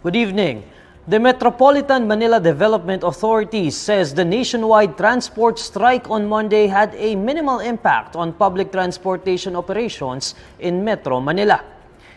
Good evening. The Metropolitan Manila Development Authority says the nationwide transport strike on Monday had a minimal impact on public transportation operations in Metro Manila.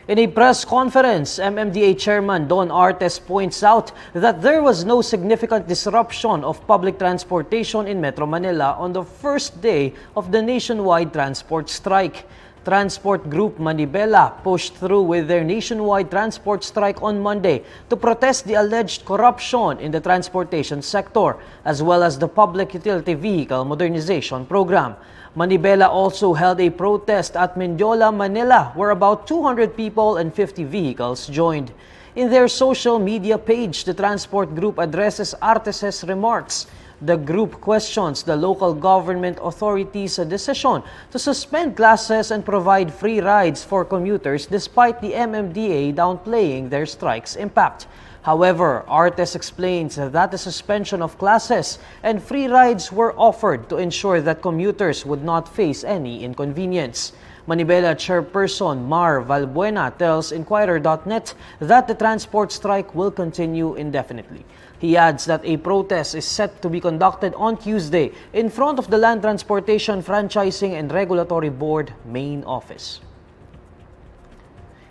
In a press conference, MMDA Chairman Don Artes points out that there was no significant disruption of public transportation in Metro Manila on the first day of the nationwide transport strike. Transport Group Manibela pushed through with their nationwide transport strike on Monday to protest the alleged corruption in the transportation sector, as well as the Public Utility Vehicle Modernization Program. Manibela also held a protest at Mendiola, Manila, where about 200 people and 50 vehicles joined. In their social media page, the Transport Group addresses Artes' remarks. The group questions the local government authorities' decision to suspend classes and provide free rides for commuters despite the MMDA downplaying their strike's impact. However, Artes explains that the suspension of classes and free rides were offered to ensure that commuters would not face any inconvenience. Manibela Chairperson Mar Valbuena tells INQUIRER.net that the transport strike will continue indefinitely. He adds that a protest is set to be conducted on Tuesday in front of the Land Transportation Franchising and Regulatory Board main office.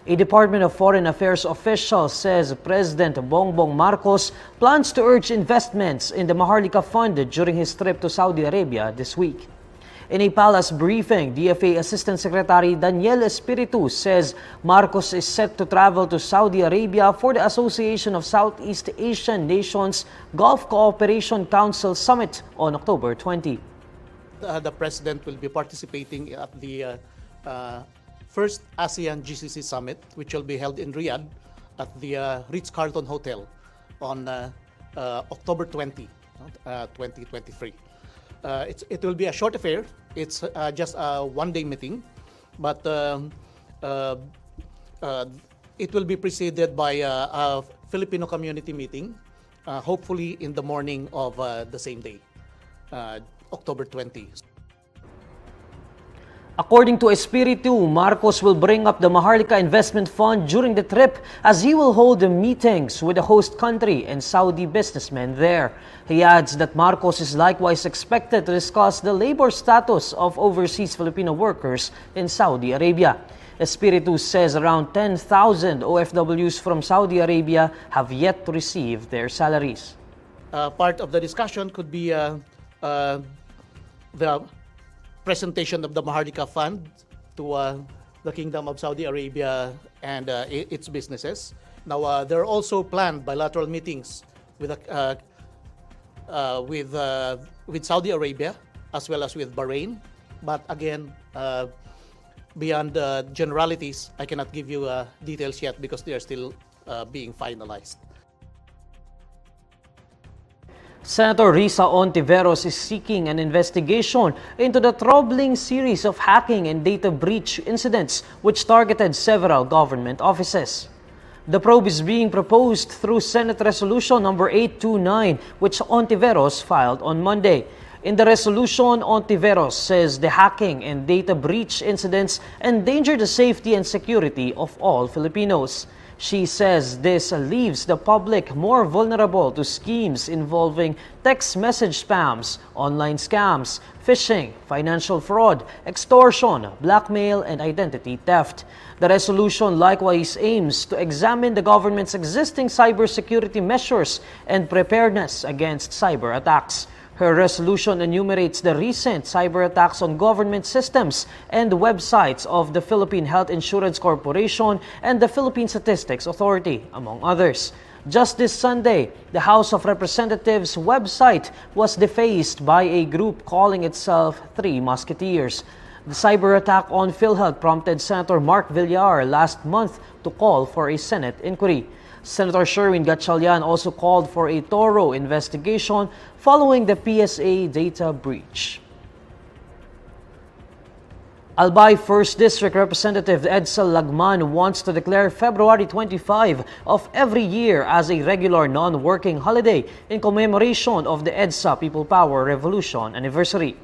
A Department of Foreign Affairs official says President Bongbong Marcos plans to urge investments in the Maharlika Fund during his trip to Saudi Arabia this week. In a palace briefing, DFA Assistant Secretary Daniel Espiritu says Marcos is set to travel to Saudi Arabia for the Association of Southeast Asian Nations Gulf Cooperation Council Summit on October 20. The President will be participating at the first ASEAN GCC Summit, which will be held in Riyadh at the Ritz-Carlton Hotel on October 20, 2023. It will be a short affair. It's just a one-day meeting, but it will be preceded by a Filipino community meeting, hopefully in the morning of the same day, October 20. According to Espiritu, Marcos will bring up the Maharlika Investment Fund during the trip as he will hold the meetings with the host country and Saudi businessmen there. He adds that Marcos is likewise expected to discuss the labor status of overseas Filipino workers in Saudi Arabia. Espiritu says around 10,000 OFWs from Saudi Arabia have yet to receive their salaries. Part of the discussion could be the presentation of the Maharlika Fund to the Kingdom of Saudi Arabia and its businesses. Now, there are also planned bilateral meetings with Saudi Arabia as well as with Bahrain. But again, beyond generalities, I cannot give you details yet because they are still being finalized. Senator Risa Hontiveros is seeking an investigation into the troubling series of hacking and data breach incidents which targeted several government offices. The probe is being proposed through Senate Resolution number 829, which Hontiveros filed on Monday. In the resolution, Hontiveros says the hacking and data breach incidents endanger the safety and security of all Filipinos. She says this leaves the public more vulnerable to schemes involving text message spams, online scams, phishing, financial fraud, extortion, blackmail, and identity theft. The resolution likewise aims to examine the government's existing cybersecurity measures and preparedness against cyber attacks. Her resolution enumerates the recent cyber attacks on government systems and websites of the Philippine Health Insurance Corporation and the Philippine Statistics Authority, among others. Just this Sunday, the House of Representatives website was defaced by a group calling itself Three Musketeers. The cyber attack on PhilHealth prompted Senator Mark Villar last month to call for a Senate inquiry. Senator Sherwin Gatchalian also called for a thorough investigation following the PSA data breach. Albay 1st District Representative Edsa Lagman wants to declare February 25 of every year as a regular non-working holiday in commemoration of the Edsa People Power Revolution Anniversary.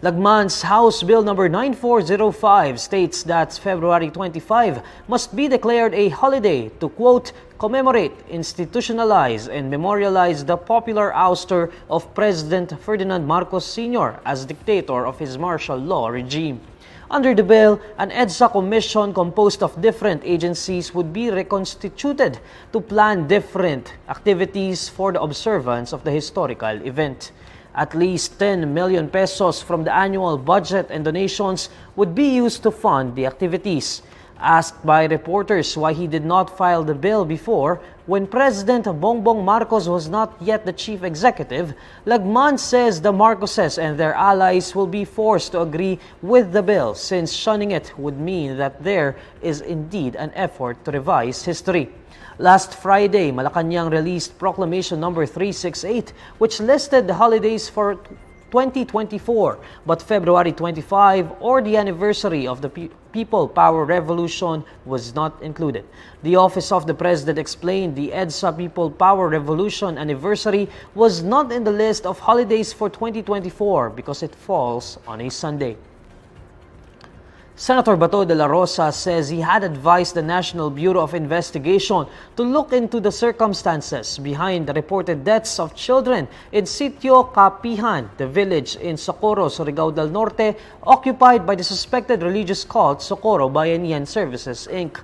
Lagman's House Bill number 9405 states that February 25 must be declared a holiday to, quote, commemorate, institutionalize, and memorialize the popular ouster of President Ferdinand Marcos Sr. as dictator of his martial law regime. Under the bill, an EDSA commission composed of different agencies would be reconstituted to plan different activities for the observance of the historical event. At least 10 million pesos from the annual budget and donations would be used to fund the activities. Asked by reporters why he did not file the bill before, when President Bongbong Marcos was not yet the chief executive, Lagman says the Marcoses and their allies will be forced to agree with the bill since shunning it would mean that there is indeed an effort to revise history. Last Friday, Malacanang released Proclamation number 368, which listed the holidays for 2024, but February 25 or the anniversary of the People Power Revolution was not included. The Office of the President explained the Edsa People Power Revolution Anniversary was not in the list of holidays for 2024 because it falls on a Sunday. Senator Bato de la Rosa says he had advised the National Bureau of Investigation to look into the circumstances behind the reported deaths of children in Sitio Kapihan, the village in Socorro, Surigao del Norte, occupied by the suspected religious cult Socorro Bayanihan Services, Inc.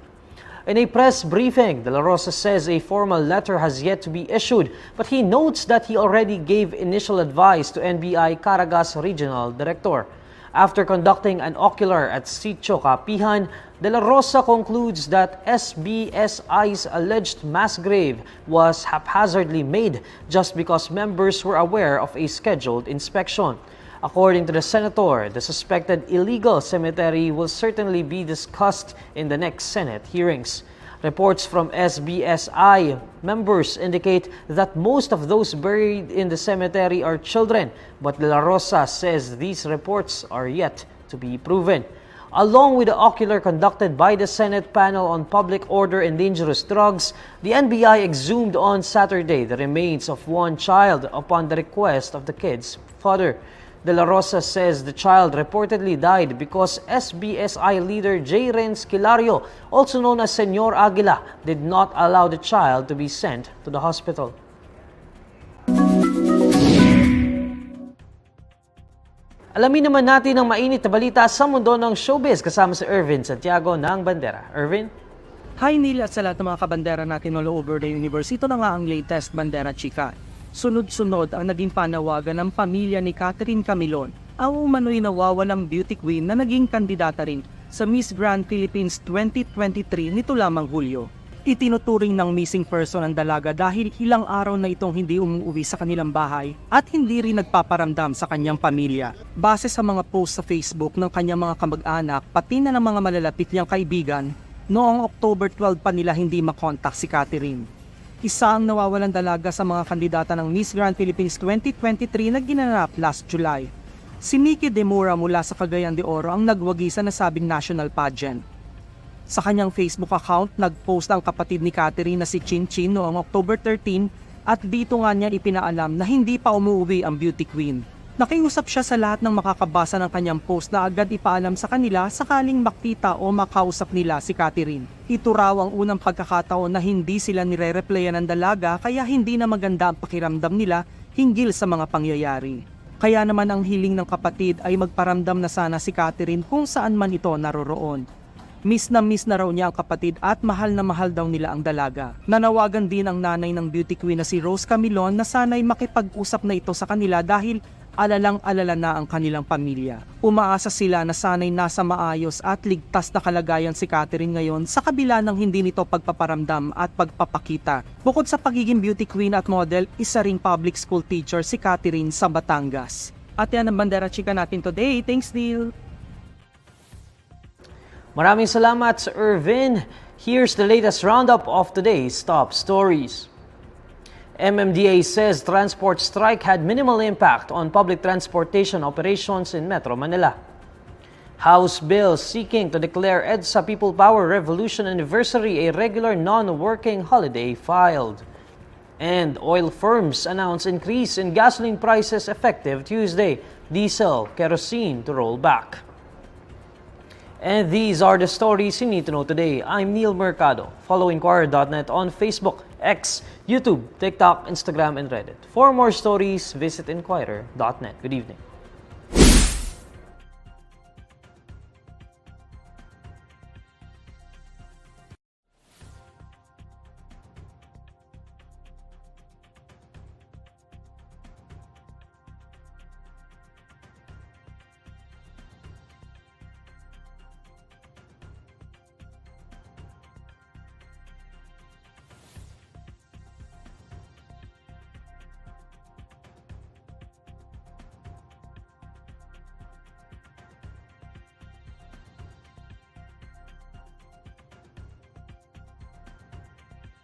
In a press briefing, De La Rosa says a formal letter has yet to be issued, but he notes that he already gave initial advice to NBI Caragas Regional Director. After conducting an ocular at Sitio Kapihan, De La Rosa concludes that SBSI's alleged mass grave was haphazardly made just because members were aware of a scheduled inspection. According to the senator, the suspected illegal cemetery will certainly be discussed in the next Senate hearings. Reports from SBSI members indicate that most of those buried in the cemetery are children, but De La Rosa says these reports are yet to be proven. Along with the ocular conducted by the Senate panel on public order and dangerous drugs, the NBI exhumed on Saturday the remains of one child upon the request of the kid's father. De La Rosa says the child reportedly died because SBSI leader J. Renz Kilario, also known as Senyor Aguila, did not allow the child to be sent to the hospital. Alamin naman natin ang mainit na balita sa mundo ng showbiz kasama si Ervin Santiago ng Bandera. Ervin? Hi Neil at sa lahat ng mga kabandera natin all over the universe. Ito na nga ang latest Bandera Chika. Sunod-sunod ang naging panawagan ng pamilya ni Catherine Camilon, ang umano'y nawawalang beauty queen na naging kandidata rin sa Miss Grand Philippines 2023 nito lamang Hulyo. Itinuturing ng missing person ang dalaga dahil ilang araw na itong hindi umuwi sa kanilang bahay at hindi rin nagpaparamdam sa kanyang pamilya. Base sa mga post sa Facebook ng kanyang mga kamag-anak pati na ng mga malalapit niyang kaibigan, noong October 12 pa nila hindi makontak si Catherine. Isa ang nawawalang dalaga sa mga kandidata ng Miss Grand Philippines 2023 na ginanap last July. Si Mickey Demora mula sa Cagayan de Oro ang nagwagi sa nasabing national pageant. Sa kanyang Facebook account, nagpost ang kapatid ni Catherine na si Chin Chin noong October 13 at dito nga niya ipinaalam na hindi pa umuwi ang beauty queen. Nakiusap siya sa lahat ng makakabasa ng kanyang post na agad ipaalam sa kanila sakaling makita o makausap nila si Catherine. Ito raw ang unang pagkakataon na hindi sila nire-replyan ng dalaga kaya hindi na maganda ang pakiramdam nila hinggil sa mga pangyayari. Kaya naman ang hiling ng kapatid ay magparamdam na sana si Catherine kung saan man ito naroroon. Miss na raw niya ang kapatid at mahal na mahal daw nila ang dalaga. Nanawagan din ang nanay ng beauty queen na si Rose Camilon na sana'y makipag-usap na ito sa kanila dahil alalang-alala na ang kanilang pamilya. Umaasa sila na sana'y nasa maayos at ligtas na kalagayan si Catherine ngayon sa kabila ng hindi nito pagpaparamdam at pagpapakita. Bukod sa pagiging beauty queen at model, isa ring public school teacher si Catherine sa Batangas. At yan ang Bandera Chika natin today. Thanks, Neil! Maraming salamat sa Ervin. Here's the latest roundup of today's top stories. MMDA says transport strike had minimal impact on public transportation operations in Metro Manila. House bill seeking to declare Edsa People Power Revolution Anniversary a regular non-working holiday filed. And oil firms announce increase in gasoline prices effective Tuesday. diesel, kerosene to roll back. And these are the stories you need to know today. I'm Neil Mercado. Follow INQUIRER.net on Facebook, X, YouTube, TikTok, Instagram, and Reddit. For more stories, visit INQUIRER.net. Good evening.